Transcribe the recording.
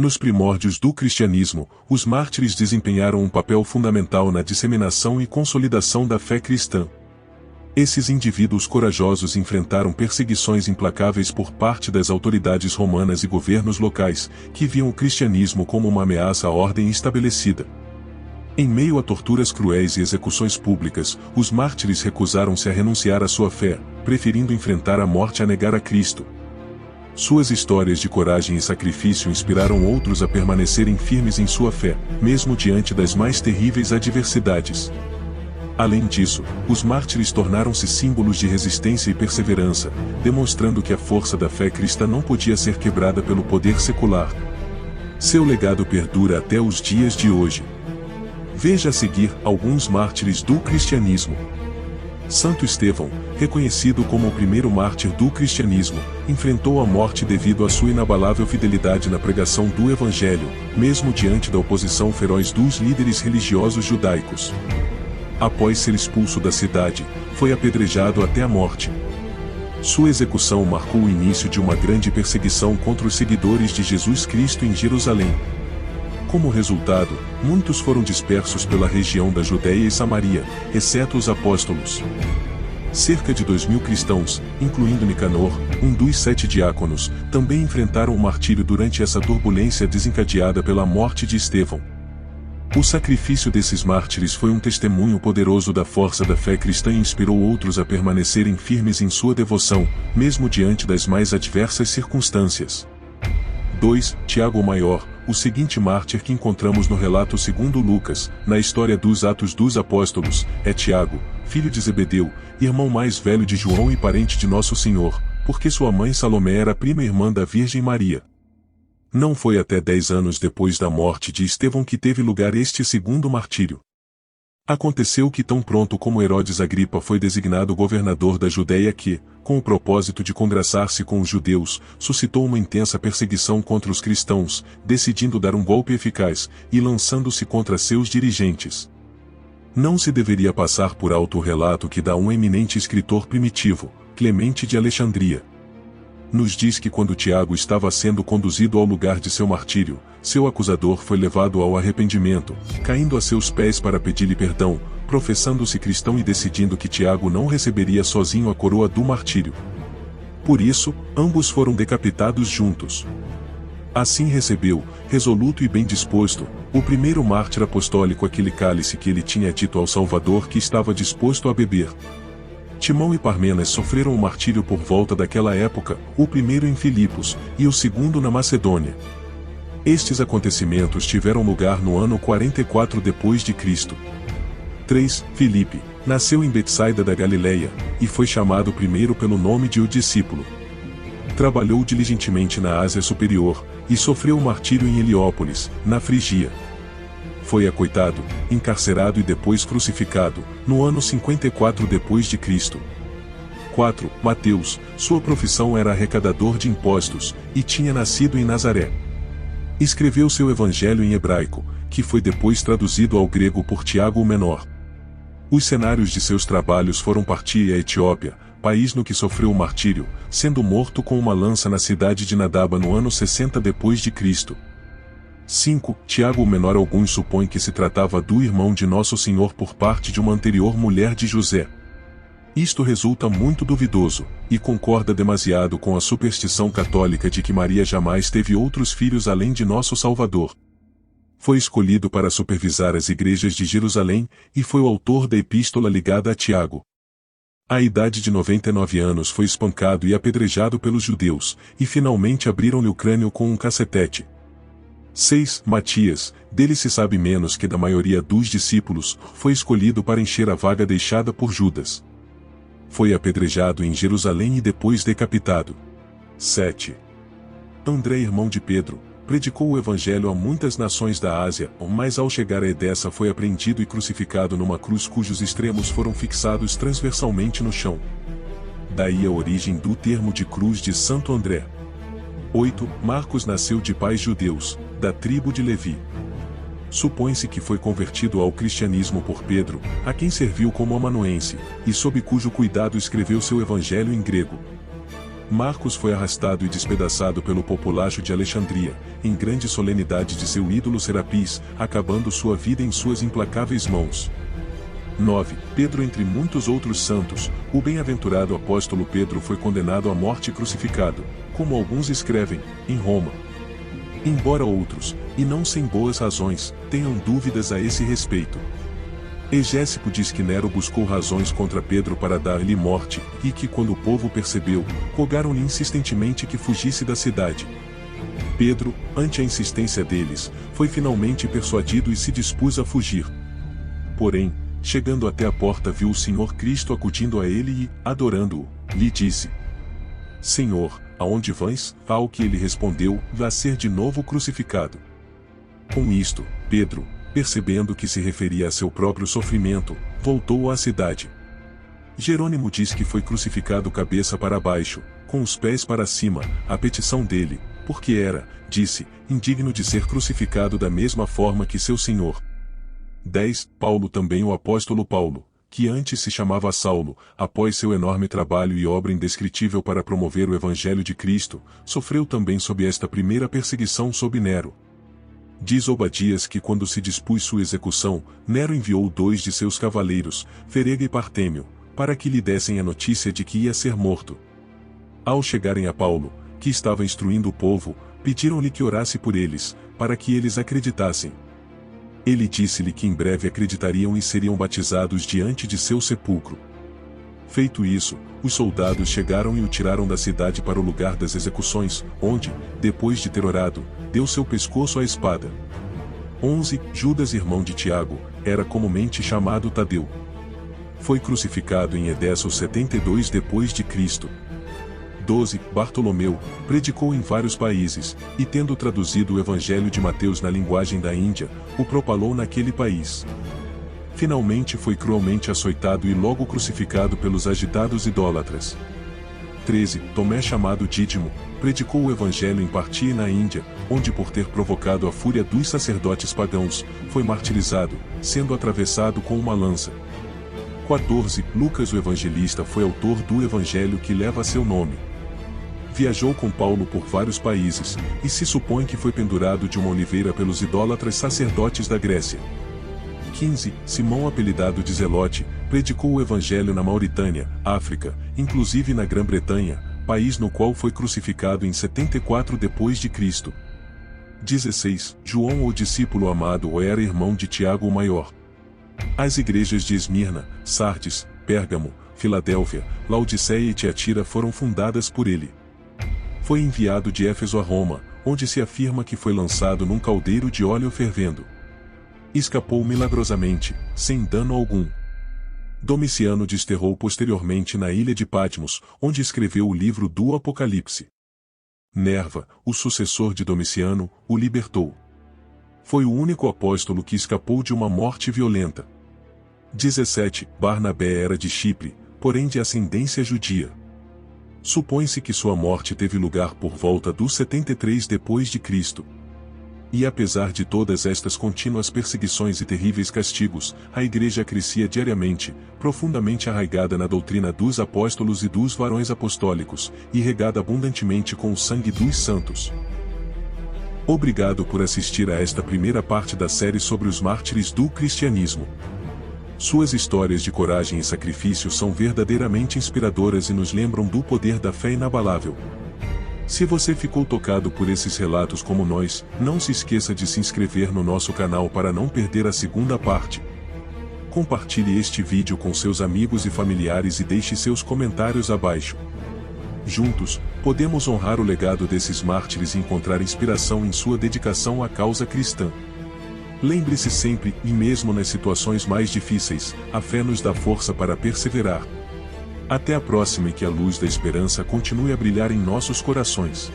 Nos primórdios do cristianismo, os mártires desempenharam um papel fundamental na disseminação e consolidação da fé cristã. Esses indivíduos corajosos enfrentaram perseguições implacáveis por parte das autoridades romanas e governos locais, que viam o cristianismo como uma ameaça à ordem estabelecida. Em meio a torturas cruéis e execuções públicas, os mártires recusaram-se a renunciar à sua fé, preferindo enfrentar a morte a negar a Cristo. Suas histórias de coragem e sacrifício inspiraram outros a permanecerem firmes em sua fé, mesmo diante das mais terríveis adversidades. Além disso, os mártires tornaram-se símbolos de resistência e perseverança, demonstrando que a força da fé cristã não podia ser quebrada pelo poder secular. Seu legado perdura até os dias de hoje. Veja a seguir alguns mártires do cristianismo. Santo Estevão, reconhecido como o primeiro mártir do cristianismo, enfrentou a morte devido à sua inabalável fidelidade na pregação do Evangelho, mesmo diante da oposição feroz dos líderes religiosos judaicos. Após ser expulso da cidade, foi apedrejado até a morte. Sua execução marcou o início de uma grande perseguição contra os seguidores de Jesus Cristo em Jerusalém. Como resultado, muitos foram dispersos pela região da Judéia e Samaria, exceto os apóstolos. Cerca de 2.000 cristãos, incluindo Nicanor, um dos 7 diáconos, também enfrentaram o martírio durante essa turbulência desencadeada pela morte de Estevão. O sacrifício desses mártires foi um testemunho poderoso da força da fé cristã e inspirou outros a permanecerem firmes em sua devoção, mesmo diante das mais adversas circunstâncias. 2. Tiago o Maior, o seguinte mártir que encontramos no relato segundo Lucas, na história dos Atos dos Apóstolos, é Tiago, filho de Zebedeu, irmão mais velho de João e parente de Nosso Senhor, porque sua mãe Salomé era prima irmã da Virgem Maria. Não foi até 10 anos depois da morte de Estevão que teve lugar este segundo martírio. Aconteceu que tão pronto como Herodes Agripa foi designado governador da Judéia que, com o propósito de congraçar-se com os judeus, suscitou uma intensa perseguição contra os cristãos, decidindo dar um golpe eficaz, e lançando-se contra seus dirigentes. Não se deveria passar por alto o relato que dá um eminente escritor primitivo, Clemente de Alexandria. Nos diz que quando Tiago estava sendo conduzido ao lugar de seu martírio, seu acusador foi levado ao arrependimento, caindo a seus pés para pedir-lhe perdão, professando-se cristão e decidindo que Tiago não receberia sozinho a coroa do martírio. Por isso, ambos foram decapitados juntos. Assim recebeu, resoluto e bem disposto, o primeiro mártir apostólico aquele cálice que ele tinha dito ao Salvador que estava disposto a beber. Timão e Parmenas sofreram o martírio por volta daquela época, o primeiro em Filipos, e o segundo na Macedônia. Estes acontecimentos tiveram lugar no ano 44 depois de Cristo. 3. Filipe, nasceu em Betsaida da Galileia, e foi chamado primeiro pelo nome de o discípulo. Trabalhou diligentemente na Ásia Superior, e sofreu o martírio em Heliópolis, na Frigia. Foi açoitado, encarcerado e depois crucificado, no ano 54 depois de Cristo. 4. Mateus, sua profissão era arrecadador de impostos, e tinha nascido em Nazaré. Escreveu seu evangelho em hebraico, que foi depois traduzido ao grego por Tiago o Menor. Os cenários de seus trabalhos foram partir e a Etiópia, país no que sofreu o martírio, sendo morto com uma lança na cidade de Nadaba no ano 60 depois de Cristo. 5. Tiago o Menor. Alguns supõem que se tratava do irmão de Nosso Senhor por parte de uma anterior mulher de José. Isto resulta muito duvidoso, e concorda demasiado com a superstição católica de que Maria jamais teve outros filhos além de Nosso Salvador. Foi escolhido para supervisar as igrejas de Jerusalém, e foi o autor da epístola ligada a Tiago. À idade de 99 anos foi espancado e apedrejado pelos judeus, e finalmente abriram-lhe o crânio com um cacetete. 6. Matias, dele se sabe menos que da maioria dos discípulos, foi escolhido para encher a vaga deixada por Judas. Foi apedrejado em Jerusalém e depois decapitado. 7. André, irmão de Pedro, predicou o evangelho a muitas nações da Ásia, mas ao chegar a Edessa foi apreendido e crucificado numa cruz cujos extremos foram fixados transversalmente no chão. Daí a origem do termo de cruz de Santo André. 8. Marcos nasceu de pais judeus, da tribo de Levi. Supõe-se que foi convertido ao cristianismo por Pedro, a quem serviu como amanuense, e sob cujo cuidado escreveu seu evangelho em grego. Marcos foi arrastado e despedaçado pelo populacho de Alexandria, em grande solenidade de seu ídolo Serapis, acabando sua vida em suas implacáveis mãos. 9. Pedro entre muitos outros santos, o bem-aventurado apóstolo Pedro foi condenado à morte e crucificado, como alguns escrevem, em Roma. Embora outros, e não sem boas razões, tenham dúvidas a esse respeito. Egésipo diz que Nero buscou razões contra Pedro para dar-lhe morte, e que quando o povo percebeu, rogaram-lhe insistentemente que fugisse da cidade. Pedro, ante a insistência deles, foi finalmente persuadido e se dispôs a fugir. Porém, chegando até a porta viu o Senhor Cristo acudindo a ele e, adorando-o, lhe disse: Senhor, aonde vãs? Ao que ele respondeu: Vá ser de novo crucificado. Com isto, Pedro, percebendo que se referia a seu próprio sofrimento, voltou à cidade. Jerônimo diz que foi crucificado cabeça para baixo, com os pés para cima, a petição dele, porque era, disse, indigno de ser crucificado da mesma forma que seu Senhor. 10. Paulo também o apóstolo Paulo, que antes se chamava Saulo, após seu enorme trabalho e obra indescritível para promover o Evangelho de Cristo, sofreu também sob esta primeira perseguição sob Nero. Diz Obadias que quando se dispôs sua execução, Nero enviou 2 de seus cavaleiros, Ferega e Partêmio, para que lhe dessem a notícia de que ia ser morto. Ao chegarem a Paulo, que estava instruindo o povo, pediram-lhe que orasse por eles, para que eles acreditassem. Ele disse-lhe que em breve acreditariam e seriam batizados diante de seu sepulcro. Feito isso, os soldados chegaram e o tiraram da cidade para o lugar das execuções, onde, depois de ter orado, deu seu pescoço à espada. 11. Judas, irmão de Tiago, era comumente chamado Tadeu. Foi crucificado em Éfeso 72 depois de Cristo. 12. Bartolomeu, predicou em vários países, e tendo traduzido o Evangelho de Mateus na linguagem da Índia, o propalou naquele país. Finalmente foi cruelmente açoitado e logo crucificado pelos agitados idólatras. 13. Tomé, chamado Dídimo, predicou o Evangelho em Partia e na Índia, onde por ter provocado a fúria dos sacerdotes pagãos, foi martirizado, sendo atravessado com uma lança. 14. Lucas o Evangelista foi autor do Evangelho que leva seu nome. Viajou com Paulo por vários países, e se supõe que foi pendurado de uma oliveira pelos idólatras sacerdotes da Grécia. 15. Simão, apelidado de Zelote, predicou o Evangelho na Mauritânia, África, inclusive na Grã-Bretanha, país no qual foi crucificado em 74 depois de Cristo. 16. João, o discípulo amado, era irmão de Tiago o Maior. As igrejas de Esmirna, Sardes, Pérgamo, Filadélfia, Laodiceia e Tiatira foram fundadas por ele. Foi enviado de Éfeso a Roma, onde se afirma que foi lançado num caldeiro de óleo fervendo. Escapou milagrosamente, sem dano algum. Domiciano desterrou posteriormente na ilha de Patmos, onde escreveu o livro do Apocalipse. Nerva, o sucessor de Domiciano, o libertou. Foi o único apóstolo que escapou de uma morte violenta. 17. Barnabé era de Chipre, porém de ascendência judia. Supõe-se que sua morte teve lugar por volta dos 73 depois de Cristo. E apesar de todas estas contínuas perseguições e terríveis castigos, a igreja crescia diariamente, profundamente arraigada na doutrina dos apóstolos e dos varões apostólicos, e regada abundantemente com o sangue dos santos. Obrigado por assistir a esta primeira parte da série sobre os mártires do cristianismo. Suas histórias de coragem e sacrifício são verdadeiramente inspiradoras e nos lembram do poder da fé inabalável. Se você ficou tocado por esses relatos como nós, não se esqueça de se inscrever no nosso canal para não perder a segunda parte. Compartilhe este vídeo com seus amigos e familiares e deixe seus comentários abaixo. Juntos, podemos honrar o legado desses mártires e encontrar inspiração em sua dedicação à causa cristã. Lembre-se sempre, e mesmo nas situações mais difíceis, a fé nos dá força para perseverar. Até a próxima e que a luz da esperança continue a brilhar em nossos corações.